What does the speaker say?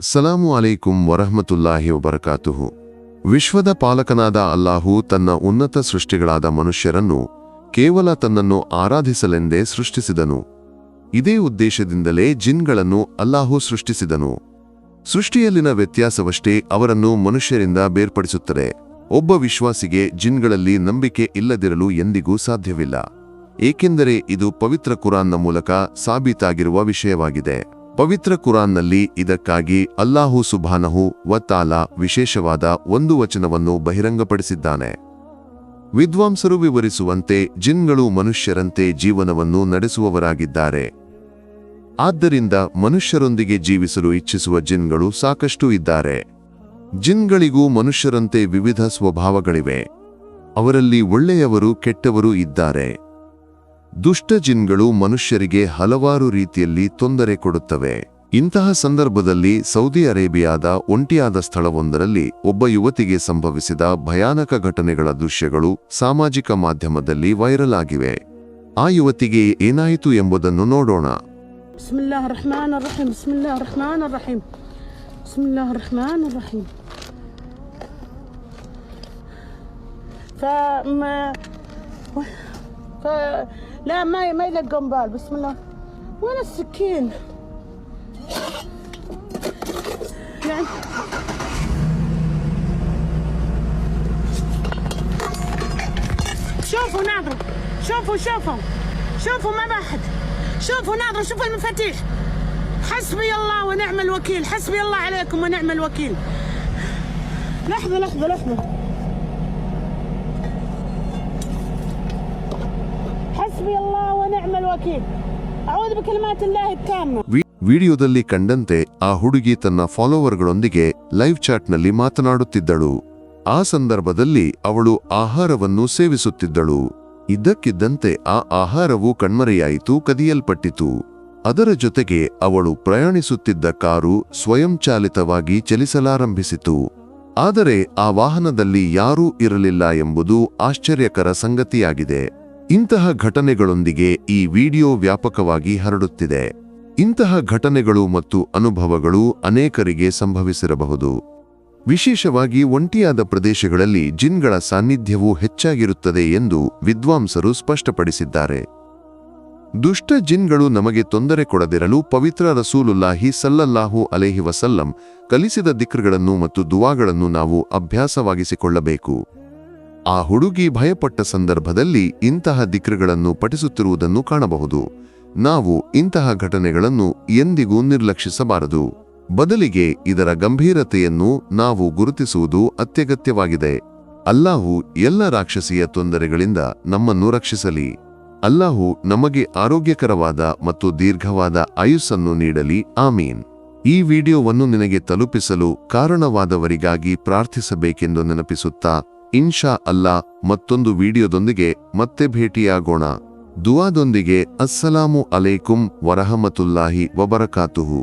ಸಲಾಮು ಅಲೈಕುಂ ವರಹಮತುಲ್ಲಾಹಿ ವಬರಕಾತುಹು. ವಿಶ್ವದ ಪಾಲಕನಾದ ಅಲ್ಲಾಹು ತನ್ನ ಉನ್ನತ ಸೃಷ್ಟಿಗಳಾದ ಮನುಷ್ಯರನ್ನು ಕೇವಲ ತನ್ನನ್ನು ಆರಾಧಿಸಲೆಂದೇ ಸೃಷ್ಟಿಸಿದನು. ಇದೇ ಉದ್ದೇಶದಿಂದಲೇ ಜಿನ್ಗಳನ್ನು ಅಲ್ಲಾಹು ಸೃಷ್ಟಿಸಿದನು. ಸೃಷ್ಟಿಯಲ್ಲಿನ ವ್ಯತ್ಯಾಸವಷ್ಟೇ ಅವರನ್ನು ಮನುಷ್ಯರಿಂದ ಬೇರ್ಪಡಿಸುತ್ತದೆ. ಒಬ್ಬ ವಿಶ್ವಾಸಿಗೆ ಜಿನ್ಗಳಲ್ಲಿ ನಂಬಿಕೆ ಇಲ್ಲದಿರಲು ಎಂದಿಗೂ ಸಾಧ್ಯವಿಲ್ಲ, ಏಕೆಂದರೆ ಇದು ಪವಿತ್ರ ಕುರಾನ್ನ ಮೂಲಕ ಸಾಬೀತಾಗಿರುವ ವಿಷಯವಾಗಿದೆ. ಪವಿತ್ರ ಕುರಾನ್ನಲ್ಲಿ ಇದಕ್ಕಾಗಿ ಅಲ್ಲಾಹು ಸುಬ್ಹಾನಹು ವ ತಾಲಾ ವಿಶೇಷವಾದ ಒಂದು ವಚನವನ್ನು ಬಹಿರಂಗಪಡಿಸಿದ್ದಾನೆ. ವಿದ್ವಾಂಸರು ವಿವರಿಸುವಂತೆ ಜಿನ್ಗಳು ಮನುಷ್ಯರಂತೆ ಜೀವನವನ್ನು ನಡೆಸುವವರಾಗಿದ್ದಾರೆ. ಆದ್ದರಿಂದ ಮನುಷ್ಯರೊಂದಿಗೆ ಜೀವಿಸಲು ಇಚ್ಛಿಸುವ ಜಿನ್ಗಳು ಸಾಕಷ್ಟು ಇದ್ದಾರೆ. ಜಿನ್ಗಳಿಗೂ ಮನುಷ್ಯರಂತೆ ವಿವಿಧ ಸ್ವಭಾವಗಳಿವೆ. ಅವರಲ್ಲಿ ಒಳ್ಳೆಯವರು ಕೆಟ್ಟವರು ಇದ್ದಾರೆ. ದುಷ್ಟ ಜಿನ್ಗಳು ಮನುಷ್ಯರಿಗೆ ಹಲವಾರು ರೀತಿಯಲ್ಲಿ ತೊಂದರೆ ಕೊಡುತ್ತವೆ. ಇಂತಹ ಸಂದರ್ಭದಲ್ಲಿ ಸೌದಿ ಅರೇಬಿಯಾದ ಒಂಟಿಯಾದ ಸ್ಥಳವೊಂದರಲ್ಲಿ ಒಬ್ಬ ಯುವತಿಗೆ ಸಂಭವಿಸಿದ ಭಯಾನಕ ಘಟನೆಗಳ ದೃಶ್ಯಗಳು ಸಾಮಾಜಿಕ ಮಾಧ್ಯಮದಲ್ಲಿ ವೈರಲ್ ಆಗಿವೆ. ಆ ಯುವತಿಗೆ ಏನಾಯಿತು ಎಂಬುದನ್ನು ನೋಡೋಣ. لا ما يلقون بال. بسم الله. وين السكين؟ يعني شوفوا ناظروا، شوفوا ما بحد. شوفوا ناظروا، شوفوا المفاتيح. حسبي الله ونعم الوكيل، حسبي الله عليكم ونعم الوكيل. لحظة حسبي الله ونعم الوكيل. أعوذ بكلمات الله التامة. ವಿಡಿಯೋದಲ್ಲಿ ಕಂಡಂತೆ ಆ ಹುಡುಗಿ ತನ್ನ ಫಾಲೋವರ್ಗಳೊಂದಿಗೆ ಲೈವ್ ಚಾಟ್ನಲ್ಲಿ ಮಾತನಾಡುತ್ತಿದ್ದಳು. ಆ ಸಂದರ್ಭದಲ್ಲಿ ಅವಳು ಆಹಾರವನ್ನು ಸೇವಿಸುತ್ತಿದ್ದಳು. ಇದ್ದಕ್ಕಿದ್ದಂತೆ ಆ ಆಹಾರವು ಕಣ್ಮರೆಯಾಯಿತು, ಕದಿಯಲ್ಪಟ್ಟಿತು. ಅದರ ಜೊತೆಗೆ ಅವಳು ಪ್ರಯಾಣಿಸುತ್ತಿದ್ದ ಕಾರು ಸ್ವಯಂಚಾಲಿತವಾಗಿ ಚಲಿಸಲಾರಂಭಿಸಿತು. ಆದರೆ ಆ ವಾಹನದಲ್ಲಿ ಯಾರೂ ಇರಲಿಲ್ಲ ಎಂಬುದು ಆಶ್ಚರ್ಯಕರ ಸಂಗತಿಯಾಗಿದೆ. ಇಂತಹ ಘಟನೆಗಳೊಂದಿಗೆ ಈ ವಿಡಿಯೋ ವ್ಯಾಪಕವಾಗಿ ಹರಡುತ್ತಿದೆ. ಇಂತಹ ಘಟನೆಗಳು ಮತ್ತು ಅನುಭವಗಳು ಅನೇಕರಿಗೆ ಸಂಭವಿಸಿರಬಹುದು. ವಿಶೇಷವಾಗಿ ಒಂಟಿಯಾದ ಪ್ರದೇಶಗಳಲ್ಲಿ ಜಿನ್ಗಳ ಸಾನ್ನಿಧ್ಯವೂ ಹೆಚ್ಚಾಗಿರುತ್ತದೆ ಎಂದು ವಿದ್ವಾಂಸರು ಸ್ಪಷ್ಟಪಡಿಸಿದ್ದಾರೆ. ದುಷ್ಟ ಜಿನ್ಗಳು ನಮಗೆ ತೊಂದರೆ ಕೊಡದಿರಲು ಪವಿತ್ರ ರಸೂಲುಲ್ಲಾಹಿ ಸಲ್ಲಲ್ಲಾಹು ಅಲೈಹಿ ವಸಲ್ಲಂ ಕಲಿಸಿದ ದಿಕ್ರ್ಗಳನ್ನು ಮತ್ತು ದುವಾಗಳನ್ನು ನಾವು ಅಭ್ಯಾಸವಾಗಿಸಿಕೊಳ್ಳಬೇಕು. ಆ ಹುಡುಗಿ ಭಯಪಟ್ಟ ಸಂದರ್ಭದಲ್ಲಿ ಇಂತಹ ದಿಕ್ರ್ಗಳನ್ನು ಪಠಿಸುತ್ತಿರುವುದನ್ನು ಕಾಣಬಹುದು. ನಾವು ಇಂತಹ ಘಟನೆಗಳನ್ನು ಎಂದಿಗೂ ನಿರ್ಲಕ್ಷಿಸಬಾರದು. ಬದಲಿಗೆ ಇದರ ಗಂಭೀರತೆಯನ್ನು ನಾವು ಗುರುತಿಸುವುದು ಅತ್ಯಗತ್ಯವಾಗಿದೆ. ಅಲ್ಲಾಹು ಎಲ್ಲ ರಾಕ್ಷಸೀಯ ತೊಂದರೆಗಳಿಂದ ನಮ್ಮನ್ನು ರಕ್ಷಿಸಲಿ. ಅಲ್ಲಾಹು ನಮಗೆ ಆರೋಗ್ಯಕರವಾದ ಮತ್ತು ದೀರ್ಘವಾದ ಆಯುಸ್ಸನ್ನು ನೀಡಲಿ. ಆಮೀನ್. ಈ ವಿಡಿಯೋವನ್ನು ನಿನಗೆ ತಲುಪಿಸಲು ಕಾರಣವಾದವರಿಗಾಗಿ ಪ್ರಾರ್ಥಿಸಬೇಕೆಂದು ನೆನಪಿಸುತ್ತಾ, ಇನ್ಶಾ ಅಲ್ಲಾ ಮತ್ತೊಂದು ವಿಡಿಯೋದೊಂದಿಗೆ ಮತ್ತೆ ಭೇಟಿಯಾಗೋಣ. ದುವಾದೊಂದಿಗೆ. ಅಸ್ಸಲಾಮು ಅಲೈಕುಂ ವರಹಮತುಲ್ಲಾಹಿ ವಬರಕಾತುಹು.